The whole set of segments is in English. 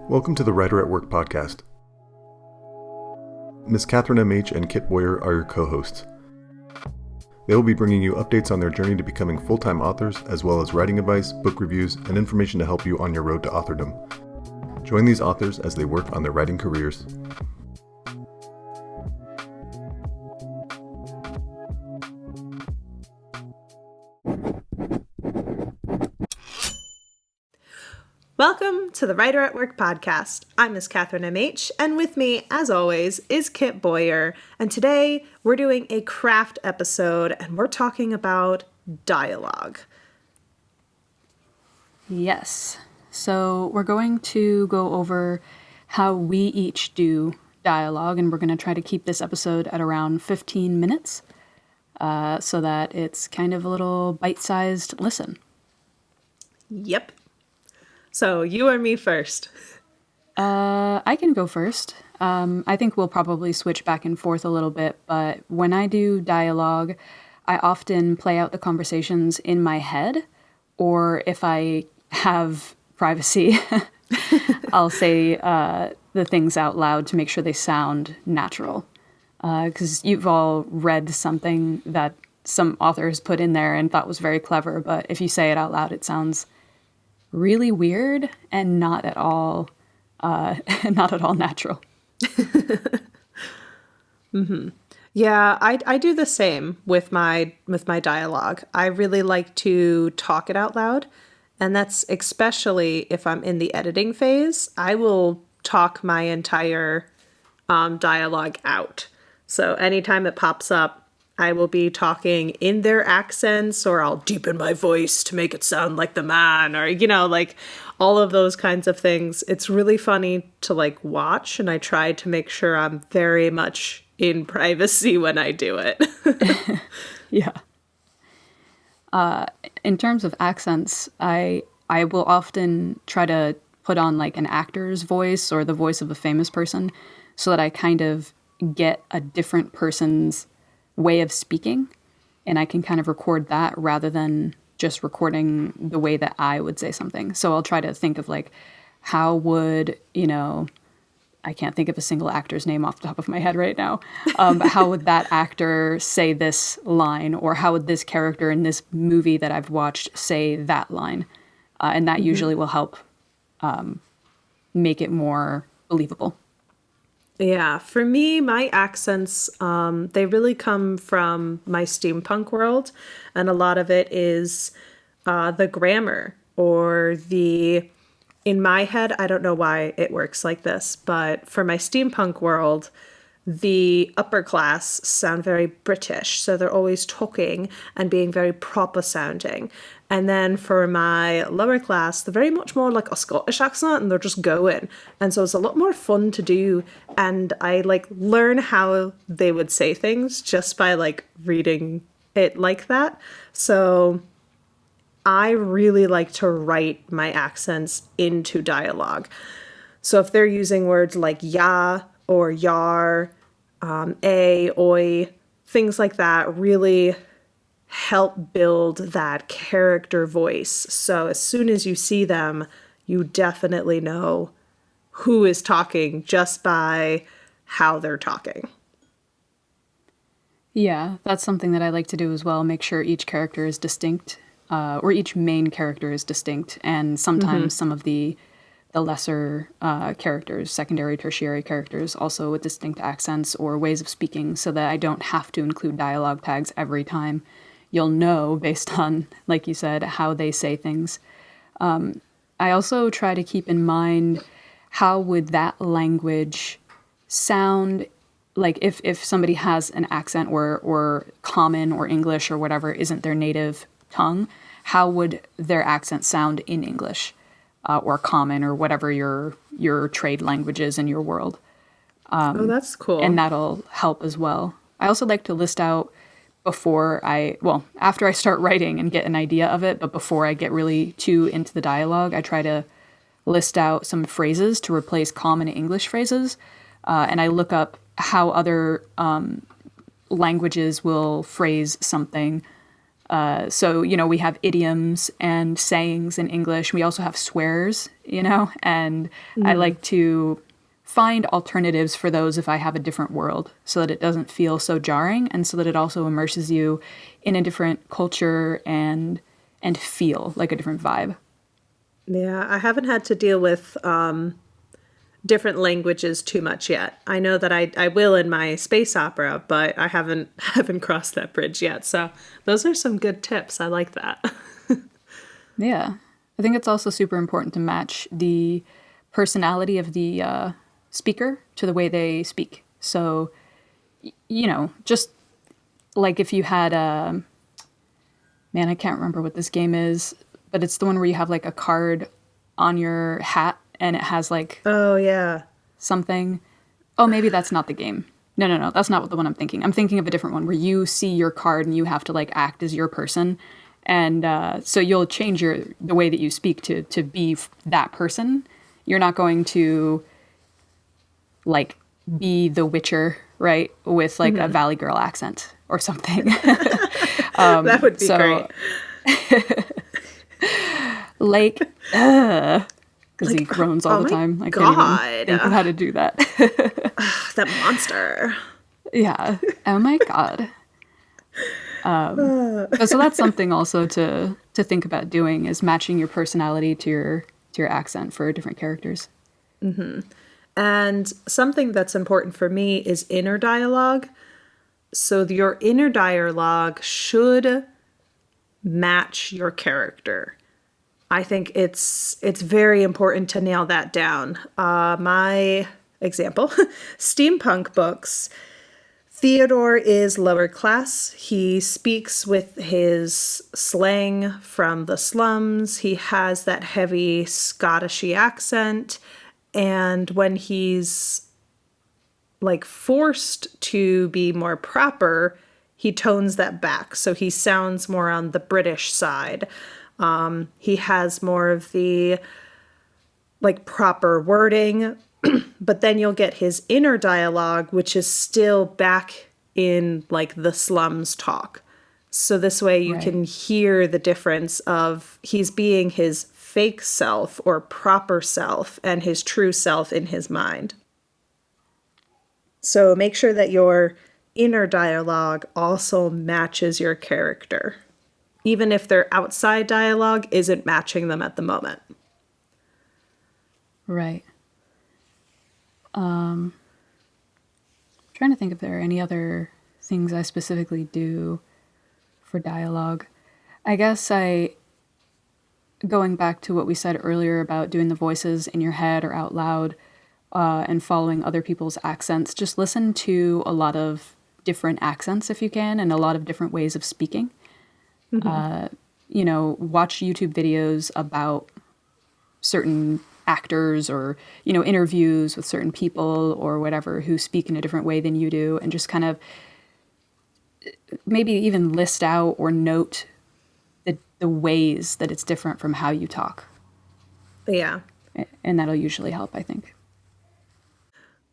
Welcome to the Writer at Work podcast. Ms. Catherine M.H. and Kit Boyer are your co-hosts. They will be bringing you updates on their journey to becoming full-time authors, as well as writing advice, book reviews, and information to help you on your road to authordom. Join these authors as they work on their writing careers. Welcome to the Writer at Work podcast. I'm Ms. Catherine M.H., and with me, as always, is Kit Boyer. And today, we're doing a craft episode, and we're talking about dialogue. Yes. So we're going to go over how we each do dialogue, and we're going to try to keep this episode at around 15 minutes so that it's kind of a little bite-sized listen. Yep. So, you or me first? I can go first. I think we'll probably switch back and forth a little bit, but when I do dialogue, I often play out the conversations in my head, or if I have privacy, I'll say the things out loud to make sure they sound natural. Because you've all read something that some authors put in there and thought was very clever, but if you say it out loud, it sounds really weird and not at all natural. Mm-hmm. Yeah, I do the same with my dialogue. I really like to talk it out loud, and that's especially if I'm in the editing phase. I will talk my entire dialogue out. So anytime it pops up, I will be talking in their accents, or I'll deepen my voice to make it sound like the man, or, like all of those kinds of things. It's really funny to watch, and I try to make sure I'm very much in privacy when I do it. Yeah. In terms of accents, I will often try to put on an actor's voice or the voice of a famous person so that I kind of get a different person's way of speaking, and I can kind of record that rather than just recording the way that I would say something. So I'll try to think of how would, I can't think of a single actor's name off the top of my head right now, but how would that actor say this line, or how would this character in this movie that I've watched say that line? And that usually will help make it more believable. Yeah, for me, my accents, they really come from my steampunk world, and a lot of it is the grammar or in my head, I don't know why it works like this, but for my steampunk world, the upper class sound very British, so they're always talking and being very proper sounding. And then for my lower class, they're very much more like a Scottish accent, and they're just going. And so it's a lot more fun to do. And I learn how they would say things just by reading it like that. So I really like to write my accents into dialogue. So if they're using words like ya or yar, oi, things like that really help build that character voice. So as soon as you see them, you definitely know who is talking just by how they're talking. Yeah, that's something that I like to do as well. Make sure each character is distinct, or each main character is distinct. And sometimes some of the lesser characters, secondary, tertiary characters, also with distinct accents or ways of speaking, so that I don't have to include dialogue tags every time. You'll know based on, like you said, how they say things. I also try to keep in mind how would that language sound, if somebody has an accent or common or English or whatever isn't their native tongue, how would their accent sound in English or common or whatever your trade language is in your world. Oh, that's cool. And that'll help as well. I also like to list out after I start writing and get an idea of it, but before I get really too into the dialogue, I try to list out some phrases to replace common English phrases. And I look up how other languages will phrase something So, we have idioms and sayings in English. We also have swears, and I like to find alternatives for those if I have a different world so that it doesn't feel so jarring and so that it also immerses you in a different culture and feel like a different vibe. Yeah, I haven't had to deal with different languages too much yet. I know that I will in my space opera, but I haven't crossed that bridge yet. So those are some good tips. I like that. Yeah. I think it's also super important to match the personality of the speaker to the way they speak. So, just like if you had man, I can't remember what this game is, but it's the one where you have like a card on your hat and it has like Oh, yeah. something. Oh, maybe that's not the game. No. That's not the one I'm thinking. I'm thinking of a different one where you see your card and you have to like act as your person. And so you'll change the way that you speak to be that person. You're not going to like be the Witcher, right? With like a Valley Girl accent or something. That would be great. Like, because he groans all the time. I can't even think of how to do that. That monster. Yeah. Oh my God. So that's something also to think about doing is matching your personality to your accent for different characters. And something that's important for me is inner dialogue. So your inner dialogue should match your character. I think it's very important to nail that down. My example, steampunk books. Theodore is lower class. He speaks with his slang from the slums. He has that heavy Scottishy accent. And when he's like forced to be more proper, he tones that back. So he sounds more on the British side. He has more of the like proper wording, but then you'll get his inner dialogue, which is still back in like the slums talk. So this way you can hear the difference of he's being his fake self or proper self and his true self in his mind. So make sure that your inner dialogue also matches your character, even if their outside dialogue isn't matching them at the moment. Right. Trying to think if there are any other things I specifically do for dialogue. I guess going back to what we said earlier about doing the voices in your head or out loud and following other people's accents, just listen to a lot of different accents if you can and a lot of different ways of speaking. Watch YouTube videos about certain actors or, interviews with certain people or whatever who speak in a different way than you do, and just kind of maybe even list out or note the ways that it's different from how you talk. Yeah. And that'll usually help, I think.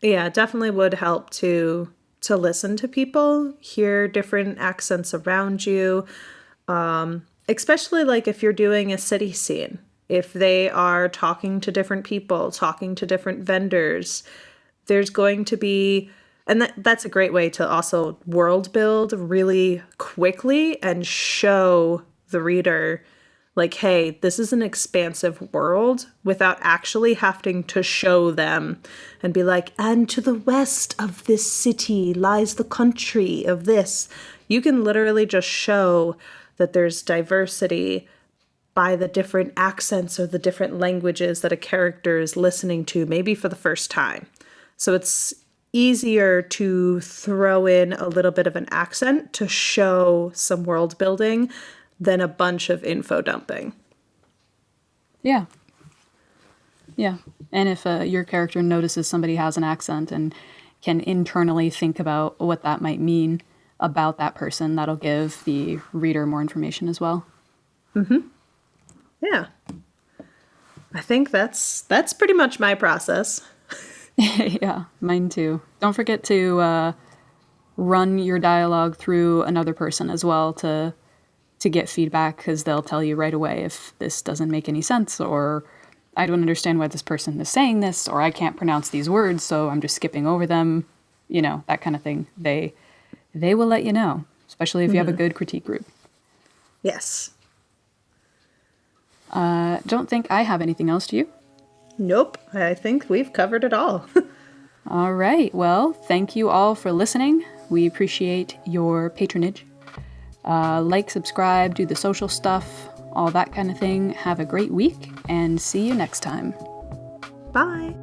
Yeah, it definitely would help to listen to people, hear different accents around you, especially like if you're doing a city scene. If they are talking to different people, talking to different vendors, there's going to be, and that's a great way to also world build really quickly and show the reader like, hey, this is an expansive world without actually having to show them and be like, and to the west of this city lies the country of this. You can literally just show that there's diversity by the different accents or the different languages that a character is listening to, maybe for the first time. So it's easier to throw in a little bit of an accent to show some world building than a bunch of info dumping. Yeah. Yeah. And if your character notices somebody has an accent and can internally think about what that might mean about that person, that'll give the reader more information as well. Mm-hmm. Yeah. I think that's pretty much my process. Yeah, mine too. Don't forget to run your dialogue through another person as well to to get feedback, because they'll tell you right away if this doesn't make any sense, or I don't understand why this person is saying this, or I can't pronounce these words, so I'm just skipping over them, that kind of thing. They will let you know, especially if you have a good critique group. Yes. Don't think I have anything else, do you? Nope. I think we've covered it all. All right. Well, thank you all for listening. We appreciate your patronage. Like, subscribe, do the social stuff, all that kind of thing. Have a great week, and see you next time. Bye.